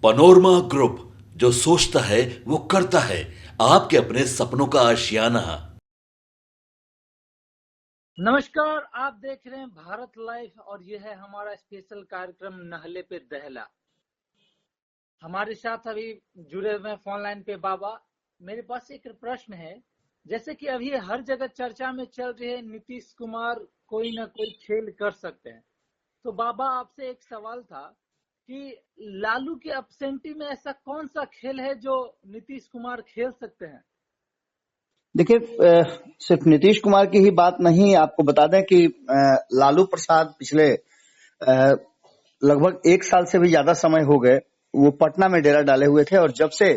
Panorama group, जो सोचता है वो करता है। आपके अपने सपनों का आशियाना। नमस्कार, आप देख रहे हैं भारत लाइव और यह है हमारा स्पेशल कार्यक्रम नहले पे दहला। हमारे साथ अभी जुड़े हुए हैं फोन लाइन पे बाबा। मेरे पास एक प्रश्न है, जैसे कि अभी हर जगह चर्चा में चल रही है नीतीश कुमार कोई ना कोई खेल कर सकते हैं। तो बाबा आपसे एक सवाल था कि लालू के एब्सेंटी में ऐसा कौन सा खेल है जो नीतीश कुमार खेल सकते हैं? देखिए, सिर्फ नीतीश कुमार की ही बात नहीं, आपको बता दें कि लालू प्रसाद पिछले लगभग 1 साल से भी ज्यादा समय हो गए वो पटना में डेरा डाले हुए थे। और जब से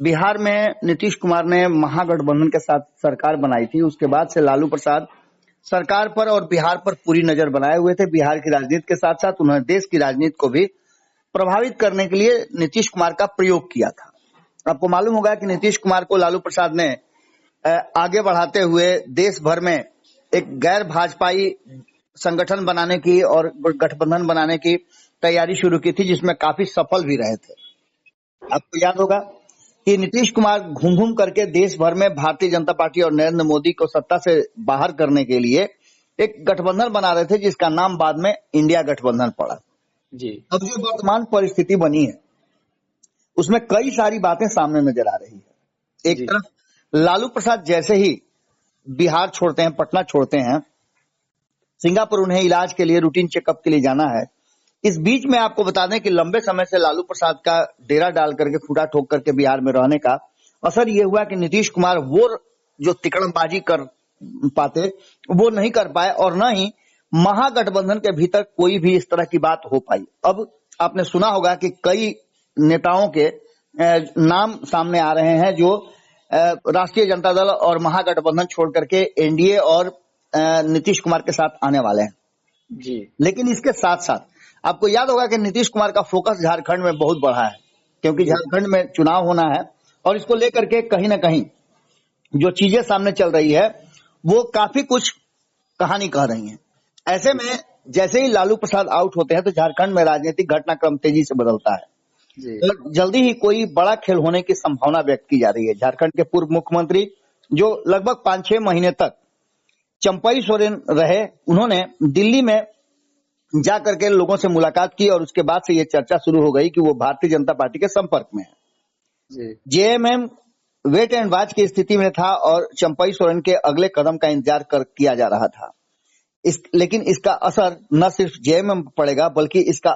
बिहार में नीतीश कुमार ने महागठबंधन के साथ सरकार बनाई थी, उसके बाद से लालू प्रसाद सरकार पर और बिहार पर पूरी नजर बनाए हुए थे। बिहार की राजनीति के साथ साथ उन्होंने देश की राजनीति को भी प्रभावित करने के लिए नीतीश कुमार का प्रयोग किया था। आपको मालूम होगा कि नीतीश कुमार को लालू प्रसाद ने आगे बढ़ाते हुए देश भर में एक गैर भाजपाई संगठन बनाने की और गठबंधन बनाने की तैयारी शुरू की थी, जिसमें काफी सफल भी रहे थे। आपको याद होगा कि नीतीश कुमार घूम घूम करके देश भर में भारतीय जनता पार्टी और नरेंद्र मोदी को सत्ता से बाहर करने के लिए एक गठबंधन बना रहे थे, जिसका नाम बाद में इंडिया गठबंधन पड़ा जी। अब जो वर्तमान परिस्थिति बनी है उसमें कई सारी बातें सामने नजर आ रही है। एक तरफ लालू प्रसाद जैसे ही बिहार छोड़ते हैं, पटना छोड़ते हैं, सिंगापुर उन्हें इलाज के लिए रूटीन चेकअप के लिए जाना है। इस बीच में आपको बता दें कि लंबे समय से लालू प्रसाद का डेरा डाल करके खूंटा ठोक करके बिहार में रहने का असर ये हुआ कि नीतीश कुमार वो जो तिकड़मबाजी कर पाते वो नहीं कर पाए, और न ही महागठबंधन के भीतर कोई भी इस तरह की बात हो पाई। अब आपने सुना होगा कि कई नेताओं के नाम सामने आ रहे हैं जो राष्ट्रीय जनता दल और महागठबंधन छोड़ करके एनडीए और नीतीश कुमार के साथ आने वाले हैं जी। लेकिन इसके साथ साथ आपको याद होगा कि नीतीश कुमार का फोकस झारखंड में बहुत बढ़ा है, क्योंकि झारखंड में चुनाव होना है और इसको लेकर के कहीं ना कहीं जो चीजें सामने चल रही है वो काफी कुछ कहानी कह रही हैं। ऐसे में जैसे ही लालू प्रसाद आउट होते हैं तो झारखंड में राजनीतिक घटनाक्रम तेजी से बदलता है और जल्दी ही कोई बड़ा खेल होने की संभावना व्यक्त की जा रही है। झारखंड के पूर्व मुख्यमंत्री जो लगभग 5-6 महीने तक चंपई सोरेन रहे, उन्होंने दिल्ली में जाकर के लोगों से मुलाकात की और उसके बाद से ये चर्चा शुरू हो गई कि वो भारतीय जनता पार्टी के संपर्क में है। जेएमएम वेट एंड वॉच की स्थिति में था और चंपई सोरेन के अगले कदम का इंतजार किया जा रहा था। लेकिन इसका असर न सिर्फ जेएमएम पर पड़ेगा बल्कि इसका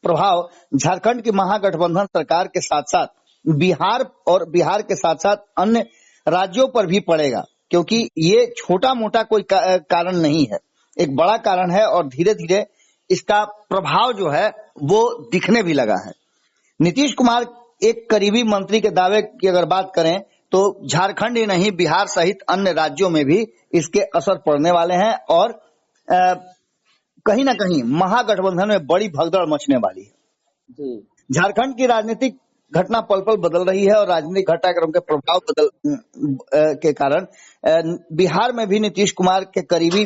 प्रभाव झारखंड की महागठबंधन सरकार के साथ साथ बिहार और बिहार के साथ साथ अन्य राज्यों पर भी पड़ेगा, क्योंकि ये छोटा मोटा कोई कारण नहीं है, एक बड़ा कारण है और धीरे धीरे इसका प्रभाव जो है वो दिखने भी लगा है। नीतीश कुमार एक करीबी मंत्री के दावे की अगर बात करें तो झारखंड ही नहीं बिहार सहित अन्य राज्यों में भी इसके असर पड़ने वाले हैं और कहीं ना कहीं महागठबंधन में बड़ी भगदड़ मचने वाली है। झारखंड की राजनीतिक घटना पल पल बदल रही है और राजनीतिक घटनाक्रम के प्रभाव के कारण बिहार में भी नीतीश कुमार के करीबी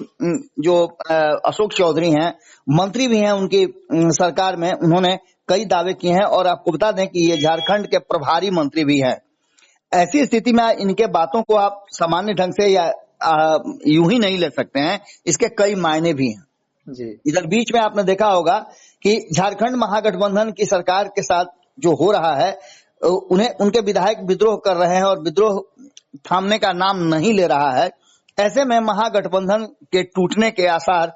जो अशोक चौधरी हैं, मंत्री भी हैं उनकी सरकार में, उन्होंने कई दावे किए हैं और आपको बता दें कि ये झारखंड के प्रभारी मंत्री भी हैं। ऐसी स्थिति में इनके बातों को आप सामान्य ढंग से या यूं ही नहीं ले सकते हैं, इसके कई मायने भी हैं जी। इधर बीच में आपने देखा होगा कि झारखंड महागठबंधन की सरकार के साथ जो हो रहा है उन्हें उनके विधायक विद्रोह कर रहे हैं और विद्रोह थामने का नाम नहीं ले रहा है। ऐसे में महागठबंधन के टूटने के आसार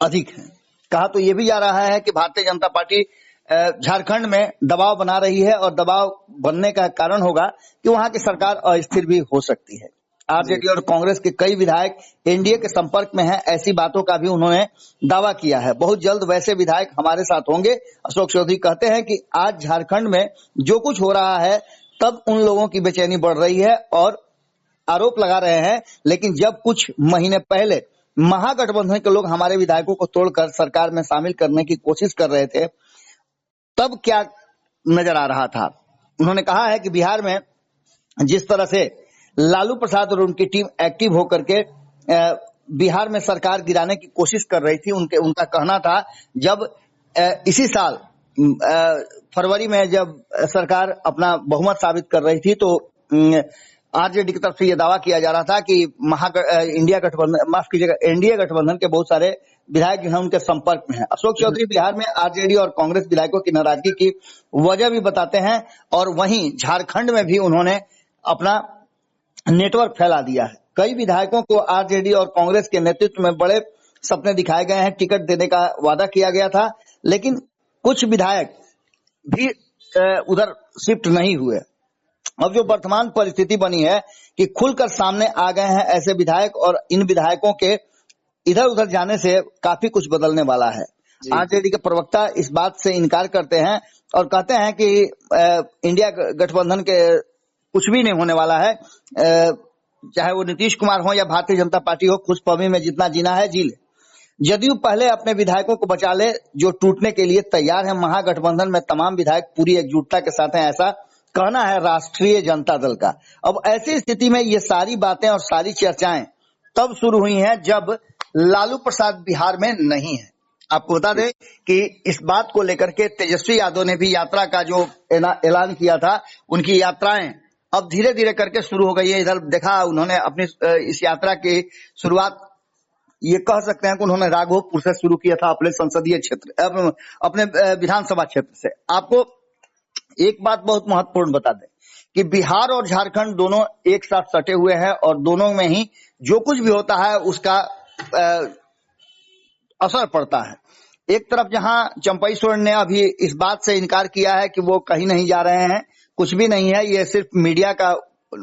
अधिक हैं। कहा तो ये भी जा रहा है कि भारतीय जनता पार्टी झारखंड में दबाव बना रही है और दबाव बनने का कारण होगा कि वहां की सरकार अस्थिर भी हो सकती है। आरजेडी और कांग्रेस के कई विधायक एनडीए के संपर्क में हैं, ऐसी बातों का भी उन्होंने दावा किया है। बहुत जल्द वैसे विधायक हमारे साथ होंगे। अशोक चौधरी कहते हैं कि आज झारखंड में जो कुछ हो रहा है तब उन लोगों की बेचैनी बढ़ रही है और आरोप लगा रहे हैं, लेकिन जब कुछ महीने पहले महागठबंधन के लोग हमारे विधायकों को तोड़कर सरकार में शामिल करने की कोशिश कर रहे थे तब क्या नजर आ रहा था। उन्होंने कहा है कि बिहार में जिस तरह से लालू प्रसाद और उनकी टीम एक्टिव होकर के बिहार में सरकार गिराने की कोशिश कर रही थी, उनका कहना था जब इसी साल फरवरी में जब सरकार अपना बहुमत साबित कर रही थी तो आरजेडी की तरफ से यह दावा किया जा रहा था कि इंडिया गठबंधन, माफ कीजिएगा, एनडीए गठबंधन के बहुत सारे विधायक जो हैं उनके संपर्क में हैं। अशोक चौधरी बिहार में आरजेडी और कांग्रेस विधायकों की नाराजगी की वजह भी बताते हैं और वहीं झारखंड में भी उन्होंने अपना नेटवर्क फैला दिया है। कई विधायकों को आरजेडी और कांग्रेस के नेतृत्व में बड़े सपने दिखाए गए हैं, टिकट देने का वादा किया गया था, लेकिन कुछ विधायक भी उधर शिफ्ट नहीं हुए। अब जो वर्तमान परिस्थिति बनी है कि खुलकर सामने आ गए हैं ऐसे विधायक और इन विधायकों के इधर उधर जाने से काफी कुछ बदलने वाला है। आरजेडी के प्रवक्ता इस बात से इनकार करते हैं और कहते हैं कि इंडिया गठबंधन के कुछ भी नहीं होने वाला है, चाहे वो नीतीश कुमार हो या भारतीय जनता पार्टी हो, खुशफहमी में जितना जीना है जी ले। जदयू पहले अपने विधायकों को बचा ले जो टूटने के लिए तैयार है। महागठबंधन में तमाम विधायक पूरी एकजुटता के साथ हैं, ऐसा कहना है राष्ट्रीय जनता दल का। अब ऐसी स्थिति में ये सारी बातें और सारी चर्चाएं तब शुरू हुई हैं जब लालू प्रसाद बिहार में नहीं है। आपको बता दें कि इस बात को लेकर के तेजस्वी यादव ने भी यात्रा का जो ऐलान किया था, उनकी यात्राएं अब धीरे धीरे करके शुरू हो गई है। इधर देखा उन्होंने अपनी इस यात्रा की शुरुआत, ये कह सकते हैं कि उन्होंने राघोपुर से शुरू किया था, अपने संसदीय क्षेत्र, अपने विधानसभा क्षेत्र से। आपको एक बात बहुत महत्वपूर्ण बता दें कि बिहार और झारखंड दोनों एक साथ सटे हुए हैं और दोनों में ही जो कुछ भी होता है उसका असर पड़ता है। एक तरफ जहां चंपई सोरेन ने अभी इस बात से इनकार किया है कि वो कहीं नहीं जा रहे हैं, कुछ भी नहीं है, ये सिर्फ मीडिया का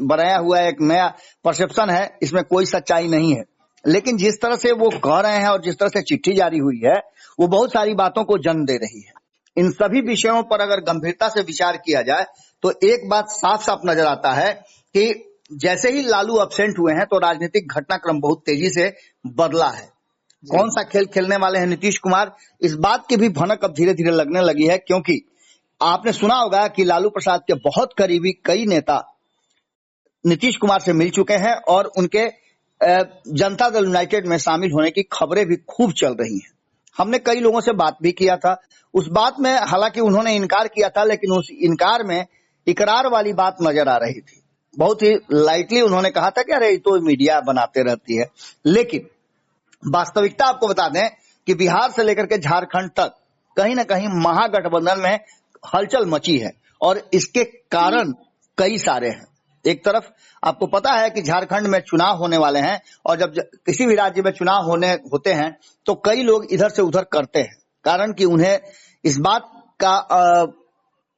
बनाया हुआ एक नया परसेप्शन है, इसमें कोई सच्चाई नहीं है। लेकिन जिस तरह से वो कह रहे हैं और जिस तरह से चिट्ठी जारी हुई है वो बहुत सारी बातों को जन्म दे रही है। इन सभी विषयों पर अगर गंभीरता से विचार किया जाए तो एक बात साफ साफ नजर आता है कि जैसे ही लालू एब्सेंट हुए हैं तो राजनीतिक घटनाक्रम बहुत तेजी से बदला है। कौन सा खेल खेलने वाले हैं नीतीश कुमार, इस बात की भी भनक अब धीरे धीरे लगने लगी है, क्योंकि आपने सुना होगा कि लालू प्रसाद के बहुत करीबी कई नेता नीतीश कुमार से मिल चुके हैं और उनके जनता दल यूनाइटेड में शामिल होने की खबरें भी खूब चल रही हैं। हमने कई लोगों से बात भी किया था, उस बात में हालांकि उन्होंने इनकार किया था, लेकिन उस इनकार में इकरार वाली बात नजर आ रही थी। बहुत ही लाइटली उन्होंने कहा था कि अरे ये तो मीडिया बनाते रहती है। लेकिन वास्तविकता आपको बता दें कि बिहार से लेकर के झारखंड तक कहीं ना कहीं महागठबंधन में हलचल मची है और इसके कारण कई सारे हैं। एक तरफ आपको पता है कि झारखंड में चुनाव होने वाले हैं और जब किसी भी राज्य में चुनाव होते हैं तो कई लोग इधर से उधर करते हैं, कारण कि उन्हें इस बात का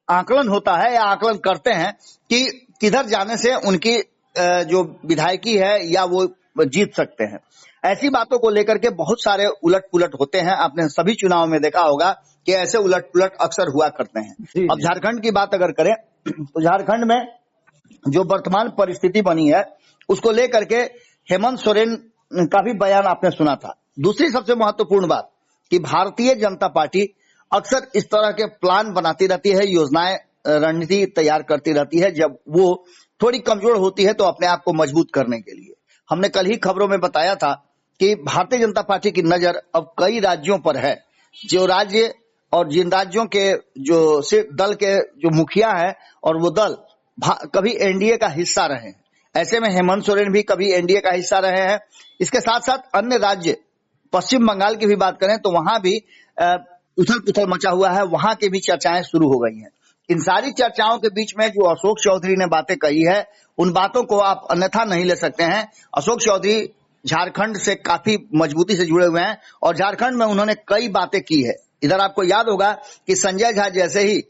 आकलन होता है या आकलन करते हैं कि किधर जाने से उनकी जो विधायकी है या वो जीत सकते हैं। ऐसी बातों को लेकर के बहुत सारे उलट पुलट होते हैं। आपने सभी चुनाव में देखा होगा कि ऐसे उलट पुलट अक्सर हुआ करते हैं। अब झारखंड की बात अगर करें तो झारखंड में जो वर्तमान परिस्थिति बनी है उसको लेकर के हेमंत सोरेन का भी बयान आपने सुना था। दूसरी सबसे महत्वपूर्ण बात कि भारतीय जनता पार्टी अक्सर इस तरह के प्लान बनाती रहती है, योजनाएं, रणनीति तैयार करती रहती है जब वो थोड़ी कमजोर होती है तो अपने आप को मजबूत करने के लिए। हमने कल ही खबरों में बताया था कि भारतीय जनता पार्टी की नजर अब कई राज्यों पर है, जो राज्य और जिन राज्यों के जो दल के जो मुखिया है और वो दल कभी एनडीए का हिस्सा रहे हैं। ऐसे में हेमंत सोरेन भी कभी एनडीए का हिस्सा रहे हैं। इसके साथ साथ अन्य राज्य, पश्चिम बंगाल की भी बात करें तो वहां भी उथल पुथल मचा हुआ है, वहां की भी चर्चाएं शुरू हो गई हैं। इन सारी चर्चाओं के बीच में जो अशोक चौधरी ने बातें कही है उन बातों को आप अन्यथा नहीं ले सकते हैं। अशोक चौधरी झारखंड से काफी मजबूती से जुड़े हुए हैं और झारखंड में उन्होंने कई बातें की है। इधर आपको याद होगा कि संजय झा जैसे ही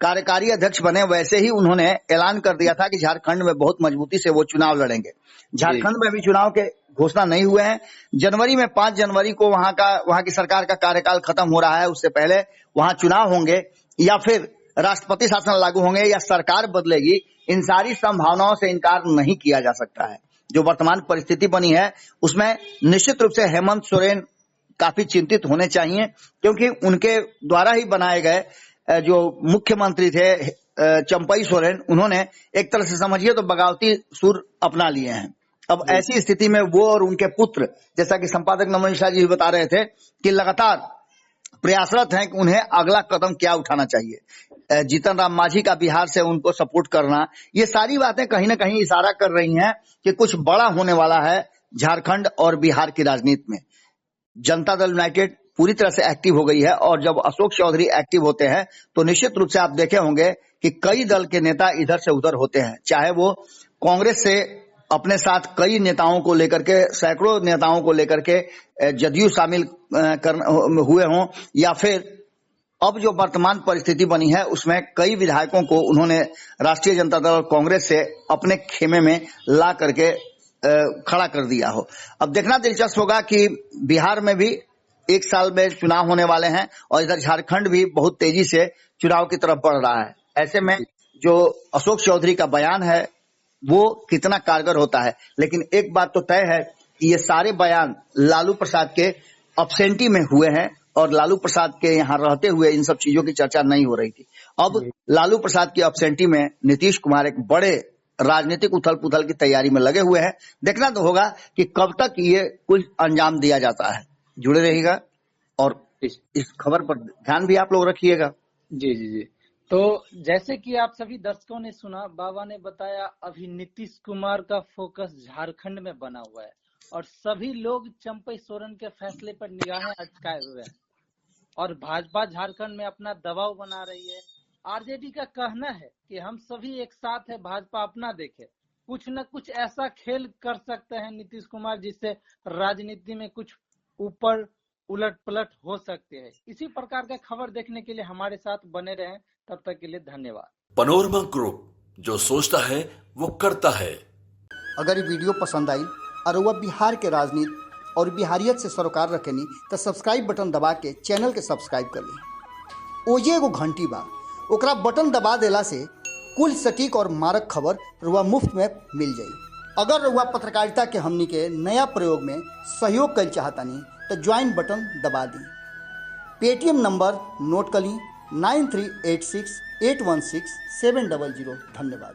कार्यकारी अध्यक्ष बने वैसे ही उन्होंने ऐलान कर दिया था कि झारखंड में बहुत मजबूती से वो चुनाव लड़ेंगे। झारखंड में अभी चुनाव के घोषणा नहीं हुए हैं। जनवरी में 5 जनवरी को वहां की सरकार का कार्यकाल खत्म हो रहा है, उससे पहले वहां चुनाव होंगे या फिर राष्ट्रपति शासन लागू होंगे या सरकार बदलेगी, इन सारी संभावनाओं से इनकार नहीं किया जा सकता है। जो वर्तमान परिस्थिति बनी है उसमें निश्चित रूप से हेमंत सोरेन काफी चिंतित होने चाहिए, क्योंकि उनके द्वारा ही बनाए गए जो मुख्यमंत्री थे चंपई सोरेन, उन्होंने एक तरह से समझिए तो बगावती सुर अपना लिए हैं। अब ऐसी स्थिति में वो और उनके पुत्र, जैसा कि संपादक नमन शाह जी बता रहे थे कि लगातार प्रयासरत हैं कि उन्हें अगला कदम क्या उठाना चाहिए। जीतन राम मांझी का बिहार से उनको सपोर्ट करना, ये सारी बातें कहीं ना कहीं इशारा कर रही हैं कि कुछ बड़ा होने वाला है झारखंड और बिहार की राजनीति में। जनता दल यूनाइटेड पूरी तरह से एक्टिव हो गई है और जब अशोक चौधरी एक्टिव होते हैं तो निश्चित रूप से आप देखे होंगे कि कई दल के नेता इधर से उधर होते हैं, चाहे वो कांग्रेस से अपने साथ कई नेताओं को लेकर के, सैकड़ों नेताओं को लेकर के जदयू शामिल हुए हों, या फिर अब जो वर्तमान परिस्थिति बनी है उसमें कई विधायकों को उन्होंने राष्ट्रीय जनता दल और कांग्रेस से अपने खेमे में ला करके खड़ा कर दिया हो। अब देखना दिलचस्प होगा कि बिहार में भी एक साल में चुनाव होने वाले हैं और इधर झारखंड भी बहुत तेजी से चुनाव की तरफ बढ़ रहा है। ऐसे में जो अशोक चौधरी का बयान है वो कितना कारगर होता है, लेकिन एक बात तो तय है कि ये सारे बयान लालू प्रसाद के अब्सेंटी में हुए हैं और लालू प्रसाद के यहाँ रहते हुए इन सब चीजों की चर्चा नहीं हो रही थी। अब लालू प्रसाद की अब्सेंटी में नीतीश कुमार एक बड़े राजनीतिक उथल पुथल की तैयारी में लगे हुए हैं। देखना तो होगा कि कब तक ये कुछ अंजाम दिया जाता है। जुड़े रहिएगा और इस खबर पर ध्यान भी आप लोग रखिएगा। जी जी जी। तो जैसे कि आप सभी दर्शकों ने सुना, बाबा ने बताया अभी नीतीश कुमार का फोकस झारखंड में बना हुआ है और सभी लोग चंपई सोरेन के फैसले पर निगाहें अटकाए हुए हैं और भाजपा झारखंड में अपना दबाव बना रही है। आरजेडी का कहना है कि हम सभी एक साथ है, भाजपा अपना देखे। कुछ न कुछ ऐसा खेल कर सकते हैं नीतीश कुमार जिससे राजनीति में कुछ ऊपर उलट पलट हो सकते हैं। इसी प्रकार का खबर देखने के लिए हमारे साथ बने रहें। तब तक के लिए धन्यवाद। पनोरमा ग्रुप, जो सोचता है वो करता है। अगर ये वीडियो पसंद आई और वह बिहार के राजनीति और बिहारियत से सरोकार रखेनी तो सब्सक्राइब बटन दबा के चैनल के सब्सक्राइब कर ली। ओजे एगो घंटी बा, ओकरा बटन दबा देला से कुल सटीक और मारक खबर रुआ मुफ्त में मिल जाई। अगर रुआ पत्रकारिता के हमनी के नया प्रयोग में सहयोग कर चाहतानी तो ज्वाइन बटन दबा दी। पेटीएम नंबर नोट कर ली 9386816700। धन्यवाद।